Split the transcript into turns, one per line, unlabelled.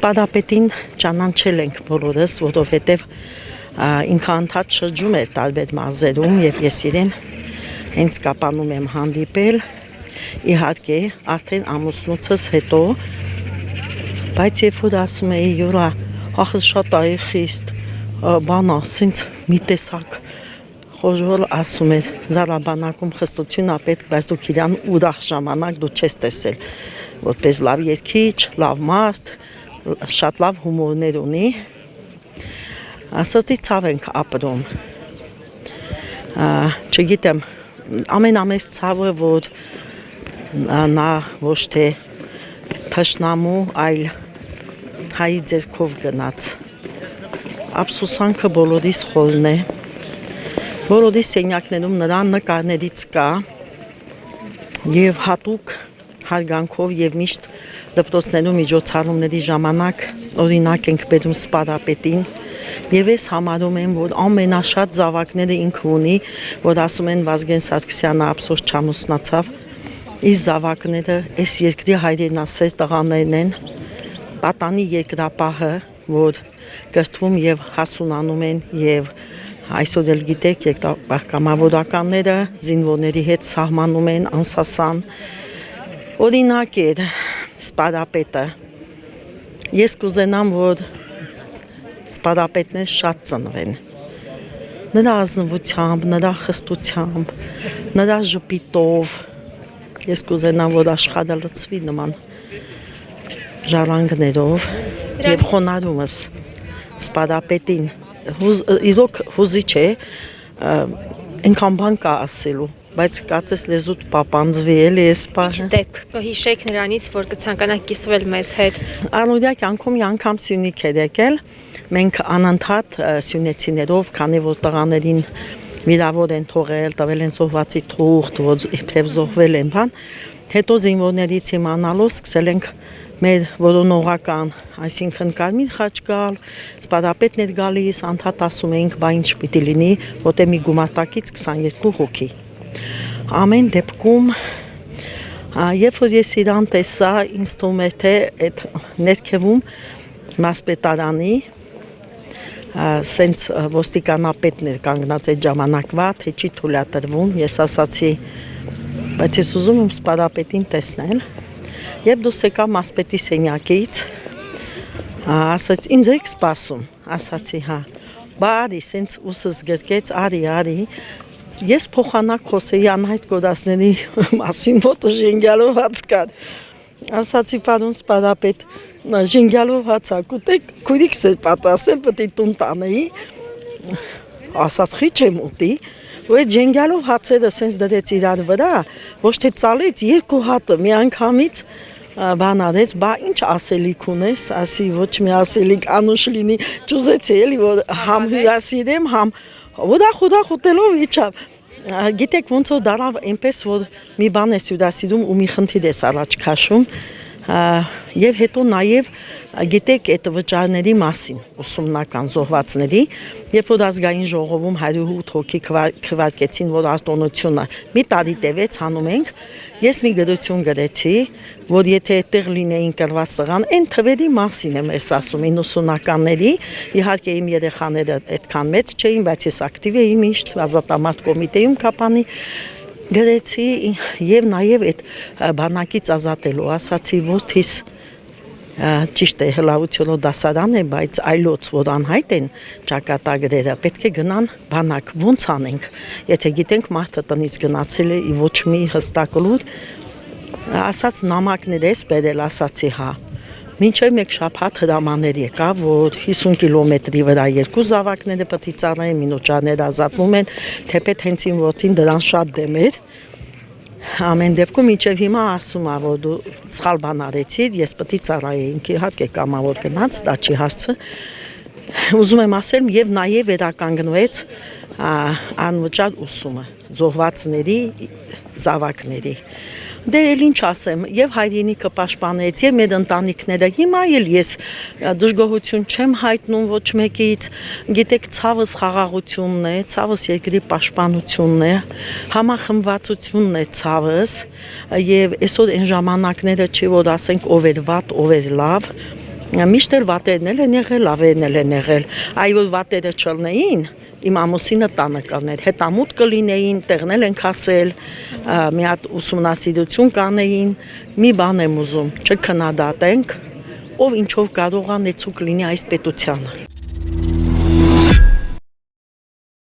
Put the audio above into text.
Սպադապետին ճանաչել ենք բոլորս, որովհետև ինքը անդադ շրջում էր տարբեր մարզերում եւ ես իրեն հենց կապանում եմ հանդիպել, իհարկե արդեն ամուսնուցս հետո, բայց երբ որ ասում էի յուրա ախր շատ է խիստ բանա, սենց մի տեսակ խոժոր ասում էր զարաբանակում խստություն ապետք, բայց դուք իրան ուրախ ժամանակ դու չես տեսել, որպես լավ երգիչ, լավ մարդ, շատ լավ հումորներ ունի, սրտի ցավ ենք ապրում, չգիտեմ, ամենամեծ ցավը, որ նա ոչ թե թշնամու, այլ հայի ձեռքով գնաց, ափսոսանքը բոլորիս խորն է, բոլորիս սենյակներում նրա նկարներից կա եւ հատուկ հարգանքով եւ միշտ դպրոցներում միջոցառումների ժամանակ օրինակ ենք բերում Սպադապետին եւ ես համարում եմ, որ ամենաշատ զավակները ինքը ունի, որ ասում են Վազգեն Սարգսյանը ափսոս չամուսնացավ, իր զավակները այս երկրի հայրենասեր տղաներն են, պատանի երկրապահը, որ կրթվում եւ հասունանում են եւ այսօր էլ գիտեք, երկրապահ-կամավորականները զինվորների հետ սահմանում են անսասան, օրինակ էր Սպադապետը, ես կուզենամ, որ Սպադապետներ շատ ծնվեն, նրա ազնվությամբ, նրա խստությամբ, նրա ժպիտով, ես կուզենամ, որ աշխարհը լցվի նման ժառանգներով եւ խոնարհումս Սպադապետին իրոք հուզիչ է, այնքան բան կա ասելու, բայց կարծես լեզուդ պապանձվի էլի այս պահը։
Ինչ դեպք կհիշեք նրանից, որ կցանկանաք կիսվել մեզ հետ։
Արմուդյա կյանքում մի անգամ Սյունիք էր եկել, մենք անընդհատ սյունեցիներով, քանի որ տղաներին վիրավոր են թողել, տվել են զոհվածի թուղթ, որ իբրև զոհվել են բան, հետո զինվորներից իմանալով սկսել ենք մեր որոնողական, այսինքն Կարմիր խաչկալ, Սպադապետն էր գալիս, անդադ ասում էինք, բա ինչ պիտի լինի, որտեղ մի գումարտակից 22 հոգի։ Ամեն դեպքում, երբ որ ես իրան տեսա, ինձ թվում էր, թե այդ ներքևում Մասպետարանի, սենց ոստիկանապետն էր կանգնած այդ ժամանակվա, թե չի թույլատրվում, ես ասացի, բայց ես ուզում եմ Սպադապետին տեսնել, Եվ դուս եկա Մասպետի սենյակից, ասաց, ինձ եք սպասում, ասացի, հա, բա արի, սենց ուսս գրկեց, արի, ես փոխանակ խոսեի անհայտ կոդասների մասին, ոտը ժենգյալով հաց կար, ասացի, պարոն Սպադապետ, ժենգյալով հաց ակուտեք, քույրիկս էր պատասել, պտի տուն տանեի, ասաց, խիչ եմ ուտի, ու այդ ժենգյալով հացերը սենց դրեց իրար վրա, ոչ թե ծալեց երկու հատը մի անգամից բան արեց, բա ինչ ասելիք ունես, ասի ոչ մի ասելիք անուշ լինի, ճուզեցի էլի, որ համ հյուրասիրեմ, համ ուրախ ուտելով իջավ, գիտեք ոնց որ դարավ այնպես, որ մի բան ես հյուրասիրում ու մի խնդիր ես առաջ քաշում, եւ հետո նաեւ գիտեք այդ վճարների մասին ուսումնական զոհվածների երբ որ ազգային ժողովում 108 հոգի քվարկեցին որ արտոնությունը մի տարի տևեց հանում ենք ես մի գրություն գրեցի որ եթե այդտեղ լինեին կրված սղան այն թվերի մասին եմ ես ասում 90-ականների իհարկե իմ երեխաները այդքան մեծ չէին բայց ես ակտիվ էի միշտ ազատամարտ կոմիտեում կապանի գրեցի եւ նաեւ այդ բանակից ազատելու ասացի որդիս ճիշտ է հլավությունով դասարան է բայց այլոց որ անհայտ են ճակատագրերը պետք է գնան բանակ ոնց անենք եթե գիտենք մարդը տնից գնացել է ոչ մի հստակ լուր ասաց նամակներ ես բերել ասացի հա Մինչև մեկ շաբաթ հրամաններ եկավ, որ 50 կիլոմետրի վրա երկու զավակները պետք է ծառայեն, մինոճաները ազատվում են, թեպետ հենց իմ որդին դրան շատ դեմ էր։ Ամեն դեպքում մինչև հիմա ասում է, որ դու սխալ բան արեցիր, ես պետք է ծառայեինք, իհարկե կամավոր գնաց, դա չի հասցը։ Ուզում եմ ասել, եւ նաեւ վերականգնվեց անվճար ուսումը, զոհվածների, զավակների։ Դե էլ ինչ ասեմ, եւ հայրենիքը պաշտպանեց, եւ մեր ընտանիքները, հիմա էլ ես դժգոհություն չեմ հայտնում ոչ մեկից, գիտեք ցավս խաղաղությունն է, ցավս երկրի պաշտպանությունն է, համախմբվածությունն է ցավս, եւ այսօր այն ժամանակները չի որ ասենք ով էր վատ, ով էր լավ, Միշտ էլ վատերն էլ են եղել, լավերն էլ են եղել։ Այ որ վատերը չլնեին, իմ ամուսինը տանը կաներ, հետամուտ կլինեին, տեղնել ենք ասել, մի հատ ուսումնասիրություն կանեին, մի բան եմ ուզում, չքննադատենք, ով ինչով կարող է նեցուկ լինի այս պետությանը։